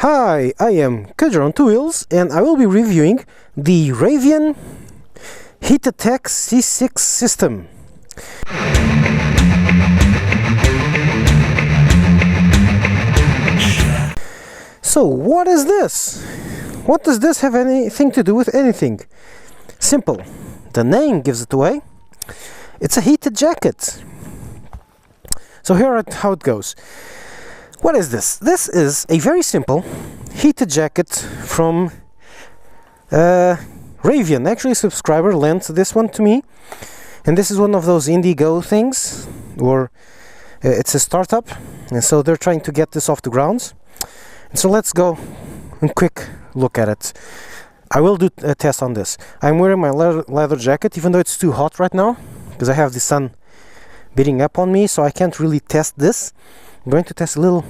Hi, I am Kedger on Two Wheels, and I will be reviewing the Ravean Heat Attack C6 system. So, what is this? What does this have anything to do with anything? Simple. The name gives it away. It's a heated jacket. So here is how it goes. What is this? This is a very simple heated jacket from Ravean. Actually, a subscriber lent this one to me, and this is one of those Indiegogo things, or it's a startup, and so they're trying to get this off the ground. And so let's go and quick look at it. I will do a test on this. I'm wearing my leather jacket, even though it's too hot right now, because I have the sun beating up on me, so I can't really test this. I'm going to test a little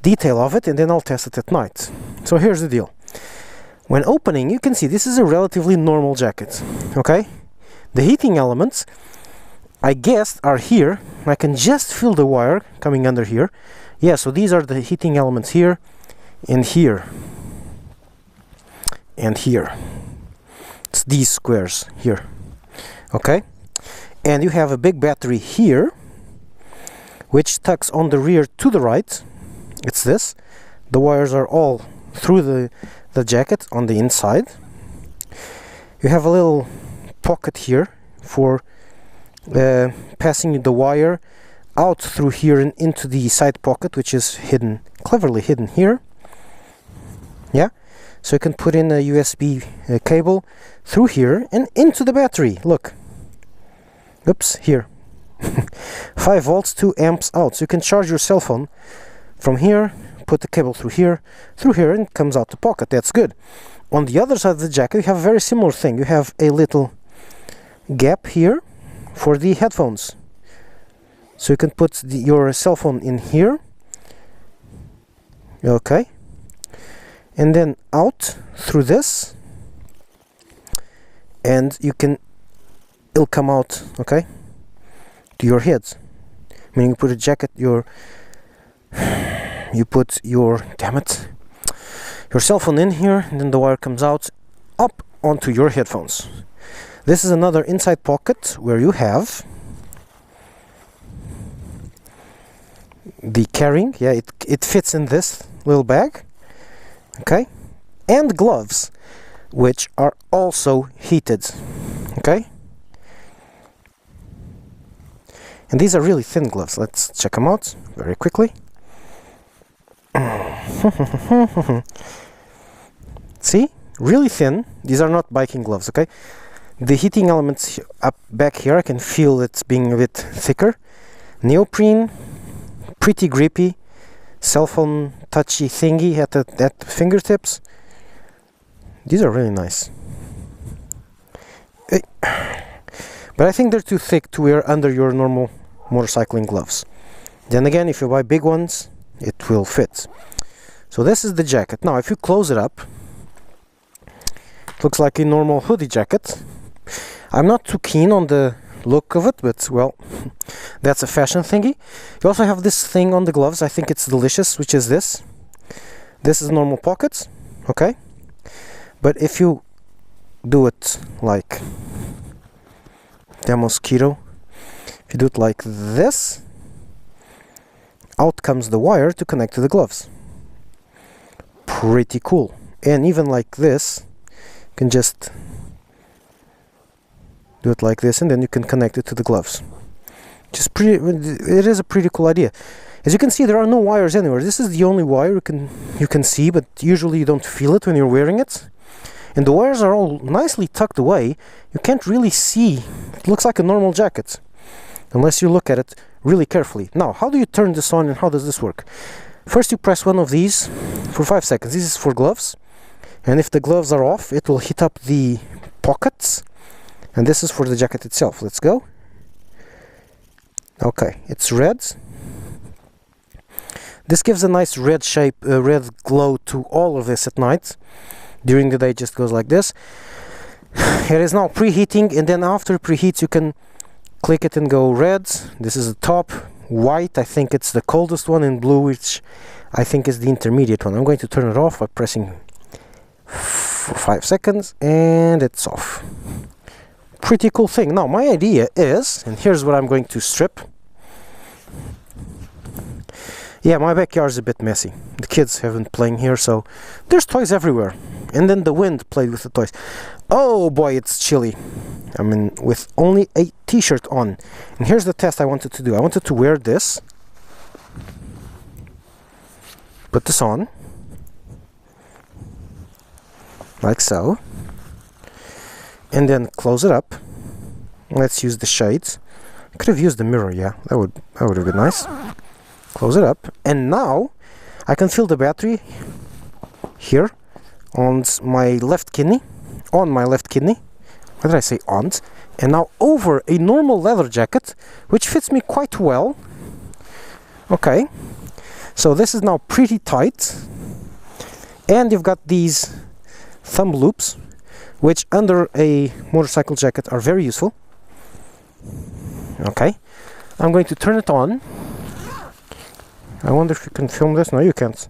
detail of it, and then I'll test it at night. So here's the deal. When opening, you can see this is a relatively normal jacket, okay? The heating elements, I guess, are here. I can just feel the wire coming under here. Yeah, so these are the heating elements here, and here, and here. It's these squares here, okay? And you have a big battery here, which tucks on the rear to the right. It's this. The wires are all through the jacket on the inside. You have a little pocket here for passing the wire out through here and into the side pocket, which is hidden, cleverly hidden here. Yeah, so you can put in a USB cable through here and into the battery. Look. Oops, here. 5 volts, 2 amps out. So you can charge your cell phone from here, put the cable through here, and it comes out the pocket. That's good. On the other side of the jacket, you have a very similar thing. You have a little gap here for the headphones. So you can put your cell phone in here. Okay. And then out through this. And it'll come out, okay, to your head. Meaning you put a jacket, you put your cell phone in here, and then the wire comes out up onto your headphones. This is another inside pocket where you have the carrying. Yeah, it fits in this little bag, okay, and gloves, which are also heated, okay. And these are really thin gloves. Let's check them out very quickly. See? Really thin. These are not biking gloves, okay? The heating elements up back here, I can feel it being a bit thicker. Neoprene, pretty grippy. Cell phone touchy thingy at the fingertips. These are really nice. But I think they're too thick to wear under your normal motorcycling gloves. Then again, if you buy big ones, it will fit. So this is the jacket. Now if you close it up, it looks like a normal hoodie jacket. I'm not too keen on the look of it, but well, that's a fashion thingy. You also have this thing on the gloves. I think it's delicious, which is this. This is normal pockets, okay? But if you do it like the mosquito, if you do it like this, out comes the wire to connect to the gloves. Pretty cool. And even like this, you can just do it like this, and then you can connect it to the gloves. It is a pretty cool idea. As you can see, there are no wires anywhere. This is the only wire you can see, but usually you don't feel it when you're wearing it. And the wires are all nicely tucked away. You can't really see. It looks like a normal jacket, unless you look at it really carefully. Now, how do you turn this on and how does this work? First, you press one of these for 5 seconds. This is for gloves. And if the gloves are off, it will heat up the pockets. And this is for the jacket itself. Let's go. Okay, it's red. This gives a nice red shape, red glow to all of this at night. During the day, it just goes like this. It is now preheating, and then after preheats, you can click it and go red. This is the top white, I think it's the coldest one, and blue, which I think is the intermediate one. I'm going to turn it off by pressing for 5 seconds, and it's off. Pretty cool thing. Now my idea is, and here's what I'm going to strip. Yeah, my backyard is a bit messy. The kids have been playing here, so there's toys everywhere. And then the wind played with the toys. Oh boy, it's chilly. I mean, with only a t-shirt on. And here's the test I wanted to do. I wanted to wear this. Put this on. Like so. And then close it up. Let's use the shades. I could have used the mirror, yeah. That would have been nice. Close it up, and now I can feel the battery here on my left kidney. Why did I say on? And now over a normal leather jacket, which fits me quite well. Okay, so this is now pretty tight, and you've got these thumb loops, which under a motorcycle jacket are very useful. Okay, I'm going to turn it on. I wonder if you can film this. No, you can't.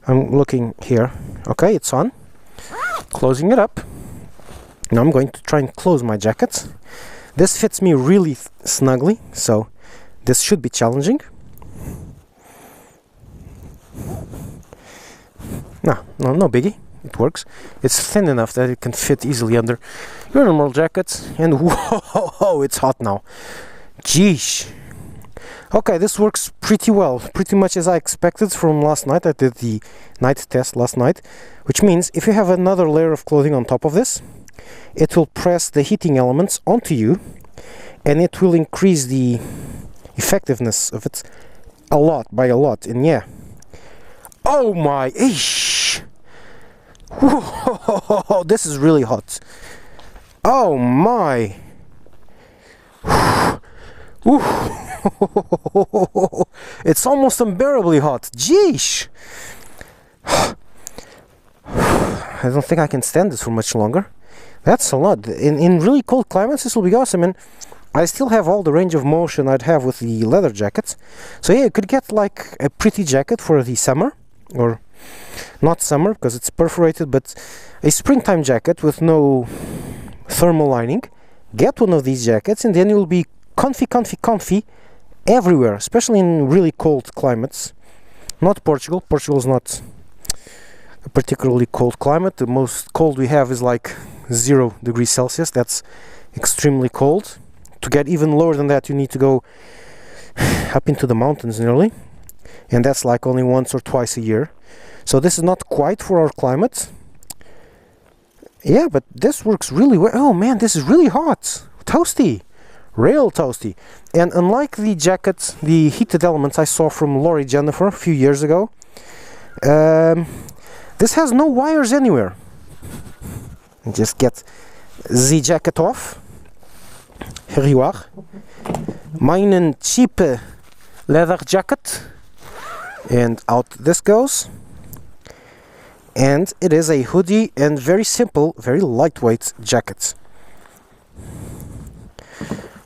I'm looking here. Okay, it's on. Closing it up. Now I'm going to try and close my jacket. This fits me really snugly, so this should be challenging. No biggie. It works. It's thin enough that it can fit easily under your normal jacket. And whoa, it's hot now. Jeesh. Okay, this works pretty well, pretty much as I expected from last night. I did the night test last night, which means if you have another layer of clothing on top of this, it will press the heating elements onto you, and it will increase the effectiveness of it by a lot. And yeah, oh my, eesh. Whoa, this is really hot. Oh my. It's almost unbearably hot. Jeesh. I don't think I can stand this for much longer. That's a lot. In really cold climates, this will be awesome. And I still have all the range of motion I'd have with the leather jackets. So yeah, you could get like a pretty jacket for the summer, or not summer because it's perforated, but a springtime jacket with no thermal lining. Get one of these jackets, and then you'll be comfy everywhere, especially in really cold climates. Not Portugal. Portugal is not a particularly cold climate. The most cold we have is like 0 degrees Celsius. That's extremely cold. To get even lower than that, you need to go up into the mountains nearly, and that's like only once or twice a year. So this is not quite for our climate. Yeah, but this works really well. Oh man, this is really hot. Toasty. Real toasty. And unlike the jacket, the heated elements I saw from Lori Jennifer a few years ago, this has no wires anywhere. Just get the jacket off. Here you are. Mine cheap leather jacket. And out this goes. And it is a hoodie and very simple, very lightweight jacket.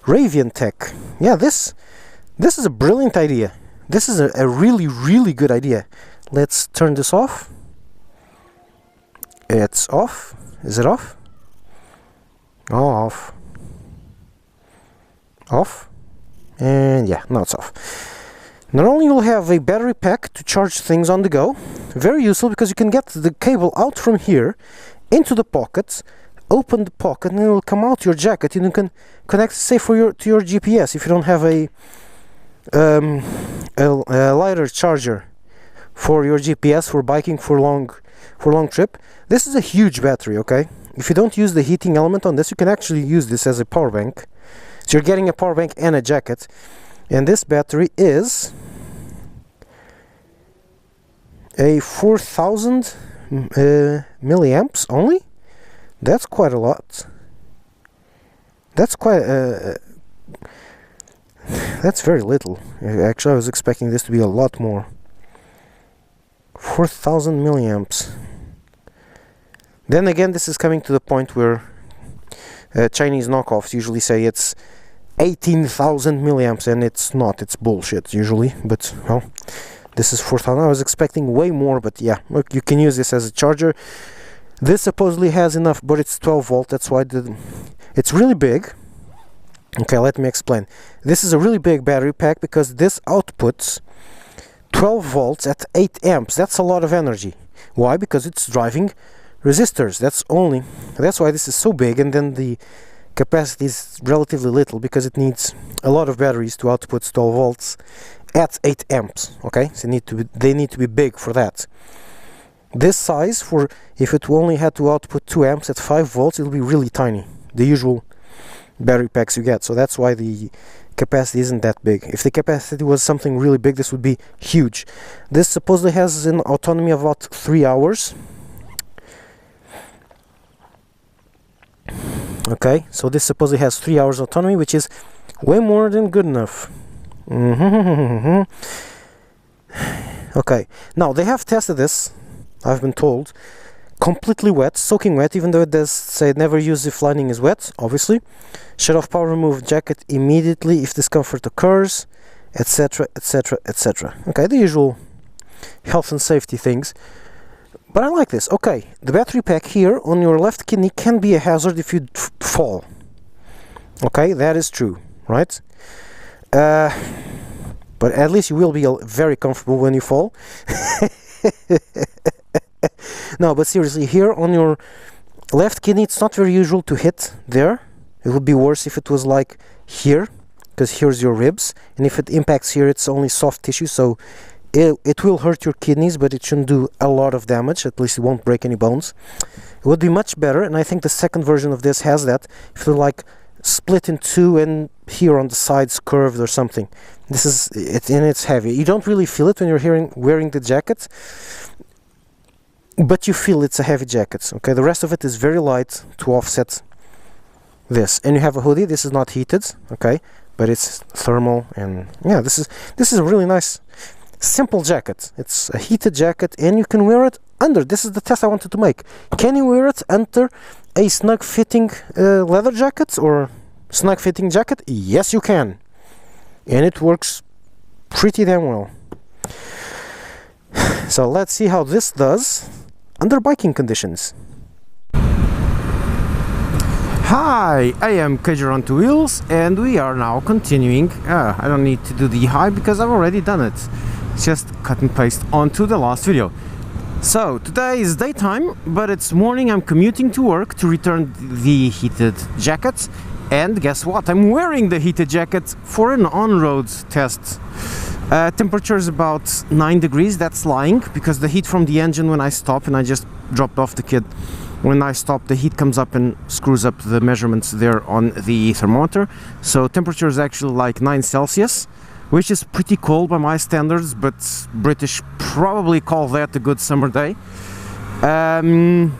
Ravean tech. Yeah, this is a brilliant idea. This is a really good idea. Let's turn this off. It's off. Is it off? Oh, off. Off. And yeah, now it's off. Not only you'll have a battery pack to charge things on the go, very useful because you can get the cable out from here into the pockets, open the pocket, and it will come out your jacket, and you can connect, say, to your GPS if you don't have a lighter charger for your GPS for biking for long trip. This is a huge battery, okay? If you don't use the heating element on this, you can actually use this as a power bank. So you're getting a power bank and a jacket. And this battery is a 4000 milliamps only. That's quite a lot. That's quite that's very little. Actually, I was expecting this to be a lot more. 4000 milliamps. Then again, this is coming to the point where Chinese knockoffs usually say it's 18,000 milliamps, and it's not, it's bullshit usually, but well, this is 4,000. I was expecting way more, but yeah, look, you can use this as a charger. This supposedly has enough, but it's 12 volt, that's why it's really big. Okay, let me explain. This is a really big battery pack because this outputs 12 volts at 8 amps. That's a lot of energy. Why? Because it's driving resistors. That's why this is so big, and then the capacity is relatively little because it needs a lot of batteries to output 12 volts at 8 amps. Okay, so they need to be big for that. This size, for if it only had to output 2 amps at 5 volts, it'll be really tiny, the usual battery packs you get. So that's why the capacity isn't that big. If the capacity was something really big, this would be huge. This supposedly has an autonomy of about 3 hours. Okay, so this supposedly has 3 hours autonomy, which is way more than good enough. Okay, now they have tested this, I've been told, completely wet, soaking wet, even though it does say never use if lining is wet, obviously. Shut off power, remove jacket immediately if discomfort occurs, etc, etc, etc. Okay, the usual health and safety things. But I like this. Okay, the battery pack here on your left kidney can be a hazard if you fall. Okay, that is true, right? But at least you will be very comfortable when you fall. No, but seriously, here on your left kidney, it's not very usual to hit there. It would be worse if it was like here, because here's your ribs, and if it impacts here, it's only soft tissue, so it will hurt your kidneys, but it shouldn't do a lot of damage. At least it won't break any bones. It would be much better, and I think the second version of this has that, if they're like split in two and here on the sides curved or something. This is it, and it's heavy. You don't really feel it when you're wearing the jacket, but you feel it's a heavy jacket. Okay, the rest of it is very light to offset this. And you have a hoodie. This is not heated, okay, but it's thermal, and yeah, this is a really nice simple jacket. It's a heated jacket, and you can wear it under. This is the test I wanted to make. Can you wear it under a snug fitting leather jacket or snug fitting jacket? Yes, you can, and it works pretty damn well. So let's see how this does under biking conditions. Hi, I am Kajer on 2 Wheels, and we are now continuing. I don't need to do the high because I've already done it. Just cut and paste onto the last video. So today is daytime, but it's morning. I'm commuting to work to return the heated jacket, and guess what? I'm wearing the heated jacket for an on-road test. Temperature is about 9 degrees. That's lying because the heat from the engine when I stop, and I just dropped off the kid, when I stop the heat comes up and screws up the measurements there on the thermometer. So temperature is actually like 9 Celsius, which is pretty cold by my standards, but British probably call that a good summer day. And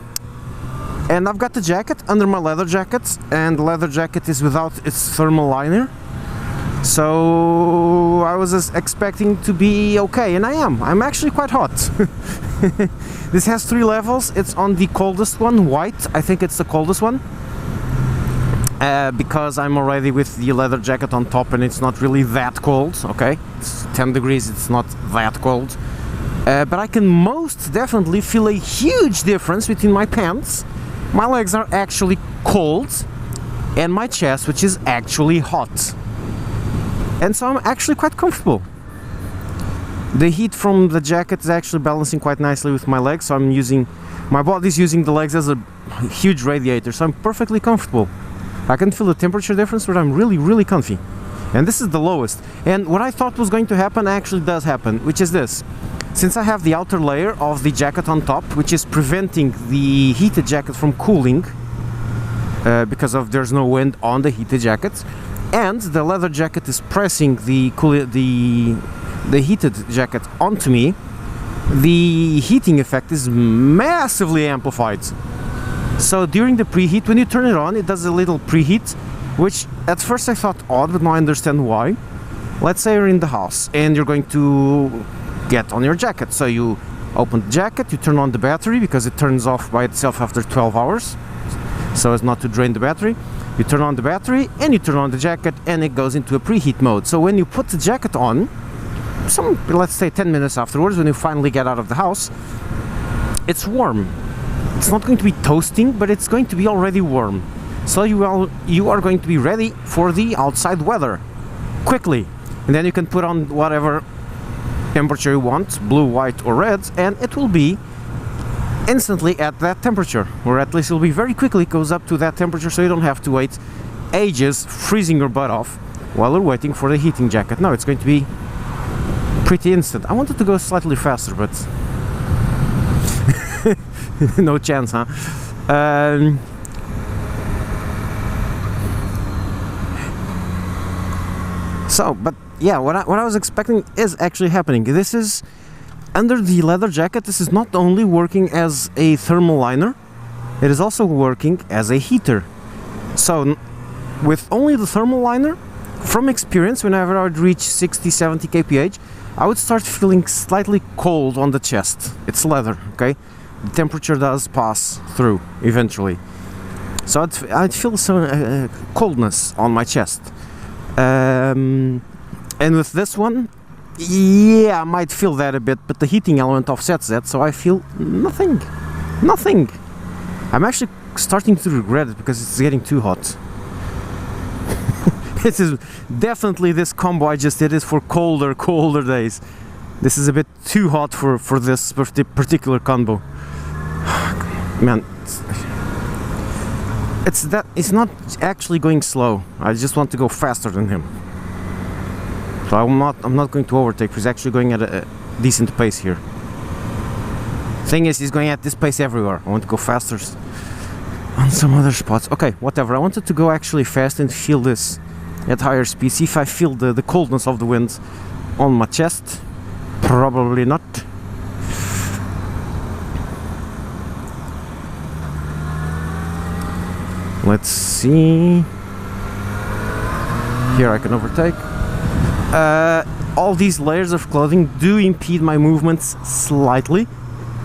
I've got the jacket under my leather jacket, and the leather jacket is without its thermal liner. So I was expecting to be okay, and I am. I'm actually quite hot. This has 3 levels. It's on the coldest one, white. I think it's the coldest one. Because I'm already with the leather jacket on top, and it's not really that cold, okay? It's 10 degrees, it's not that cold. But I can most definitely feel a huge difference between my pants. My legs are actually cold, and my chest, which is actually hot. And so I'm actually quite comfortable. The heat from the jacket is actually balancing quite nicely with my legs, so my body's using the legs as a huge radiator, so I'm perfectly comfortable. I can feel the temperature difference, but I'm really, really comfy. And this is the lowest. And what I thought was going to happen actually does happen, which is this. Since I have the outer layer of the jacket on top, which is preventing the heated jacket from cooling, because there's no wind on the heated jacket, and the leather jacket is pressing the heated jacket onto me, the heating effect is massively amplified. So during the preheat, when you turn it on, it does a little preheat, which at first I thought odd, but now I understand why. Let's say you're in the house and you're going to get on your jacket. So you open the jacket, you turn on the battery because it turns off by itself after 12 hours. so as not to drain the battery. You turn on the battery and you turn on the jacket, and it goes into a preheat mode. So when you put the jacket on, let's say 10 minutes afterwards, when you finally get out of the house, it's warm. It's not going to be toasting, but it's going to be already warm. So you are going to be ready for the outside weather quickly. And then you can put on whatever temperature you want, blue, white or red, and it will be instantly at that temperature, or at least it will be very quickly goes up to that temperature, so you don't have to wait ages freezing your butt off while you're waiting for the heating jacket. No, it's going to be pretty instant. I wanted to go slightly faster, but no chance, huh? But yeah, what I was expecting is actually happening. This is under the leather jacket. This is not only working as a thermal liner, it is also working as a heater. So with only the thermal liner, from experience, whenever I would reach 60-70 kph, I would start feeling slightly cold on the chest. It's leather, okay? The temperature does pass through eventually. So I'd feel some coldness on my chest. And with this one, yeah, I might feel that a bit, but the heating element offsets that, so I feel nothing. I'm actually starting to regret it because it's getting too hot. This is definitely, this combo I just did is for colder days. This is a bit too hot for this particular combo. Man, it's not actually going slow. I just want to go faster than him. So I'm not going to overtake. He's actually going at a decent pace here. Thing is, he's going at this pace everywhere. I want to go faster on some other spots. Okay, whatever. I wanted to go actually fast and feel this at higher speed. See if I feel the coldness of the wind on my chest. Probably not. Let's see. Here I can overtake. All these layers of clothing do impede my movements slightly,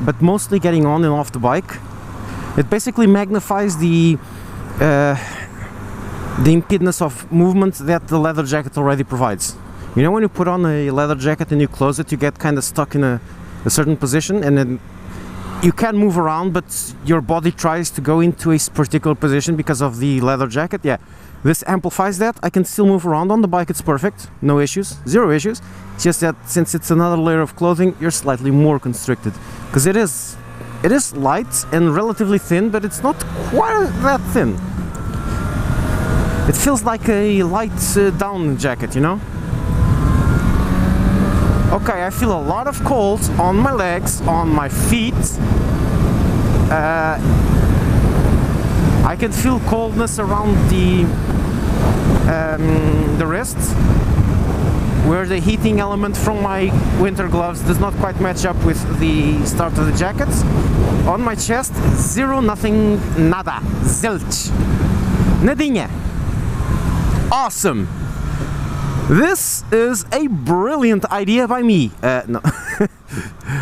but mostly getting on and off the bike. It basically magnifies the impedance of movement that the leather jacket already provides. You know, when you put on a leather jacket and you close it, you get kind of stuck in a certain position, and then you can move around, but your body tries to go into a particular position because of the leather jacket. Yeah, this amplifies that. I can still move around on the bike. It's perfect, no issues, zero issues. It's just that since it's another layer of clothing, you're slightly more constricted, because it is light and relatively thin, but it's not quite that thin. It feels like a light down jacket, you know? Okay, I feel a lot of cold on my legs, on my feet. I can feel coldness around the wrists, where the heating element from my winter gloves does not quite match up with the start of the jacket. On my chest, zero, nothing, nada, zilch, nadinha. Awesome. This is a brilliant idea by me. No,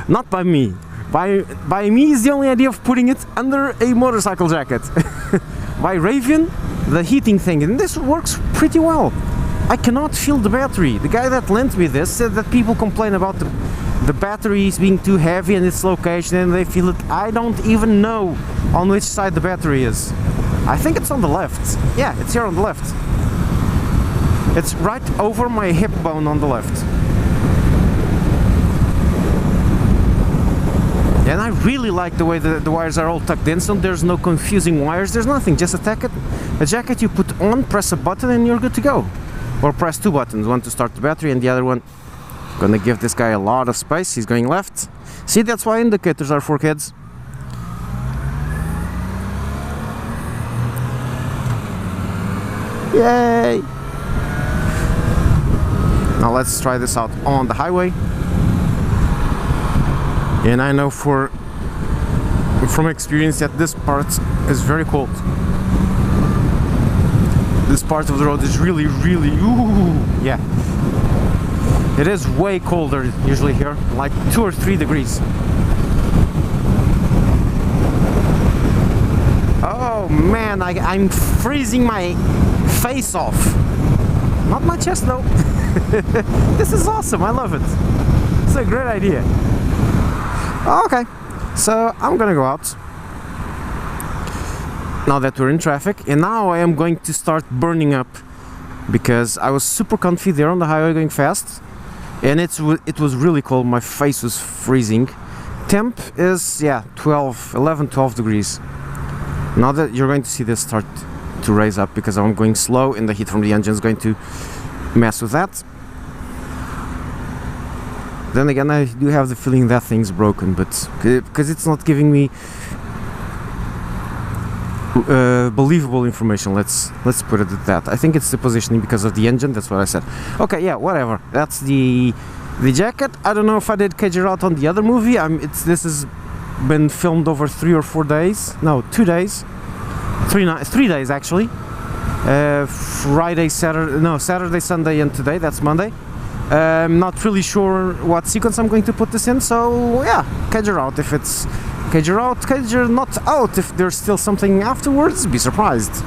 not by me. By me is the only idea of putting it under a motorcycle jacket. By Ravean, the heating thing, and this works pretty well. I cannot feel the battery. The guy that lent me this said that people complain about the batteries being too heavy in its location and they feel it. I don't even know on which side the battery is. I think it's on the left. Yeah, it's here on the left. It's right over my hip bone on the left. And I really like the way the wires are all tucked in, so there's no confusing wires, there's nothing, just a jacket you put on, press a button and you're good to go. Or press two buttons, one to start the battery and the other one, gonna give this guy a lot of space, he's going left. See, that's why indicators are for kids. Yay! Now let's try this out on the highway. And I know from experience that this part is very cold. This part of the road is really, ooh, yeah. It is way colder usually here, like 2 or 3 degrees. Oh man, I'm freezing my face off. Not my chest though. This is awesome, I love it. It's a great idea. Okay, so I'm gonna go out now that we're in traffic, and now I am going to start burning up because I was super comfy there on the highway going fast, and it was really cold. My face was freezing. Temp is 11-12 degrees. Now that you're going to see this start to raise up because I'm going slow and the heat from the engine is going to mess with that. Then again, I do have the feeling that thing's broken, but because it's not giving me believable information, let's put it at that. I think it's the positioning because of the engine, that's what I said. Okay, yeah, whatever. That's the jacket. I don't know if I did cage it out on the other movie. This has been filmed over 3 or 4 days. No, 2 days. 3 days actually. Friday, Saturday, Sunday, and today. That's Monday. I'm not really sure what sequence I'm going to put this in. So yeah, cage her out if it's cage her out. Cage her not out if there's still something afterwards. Be surprised.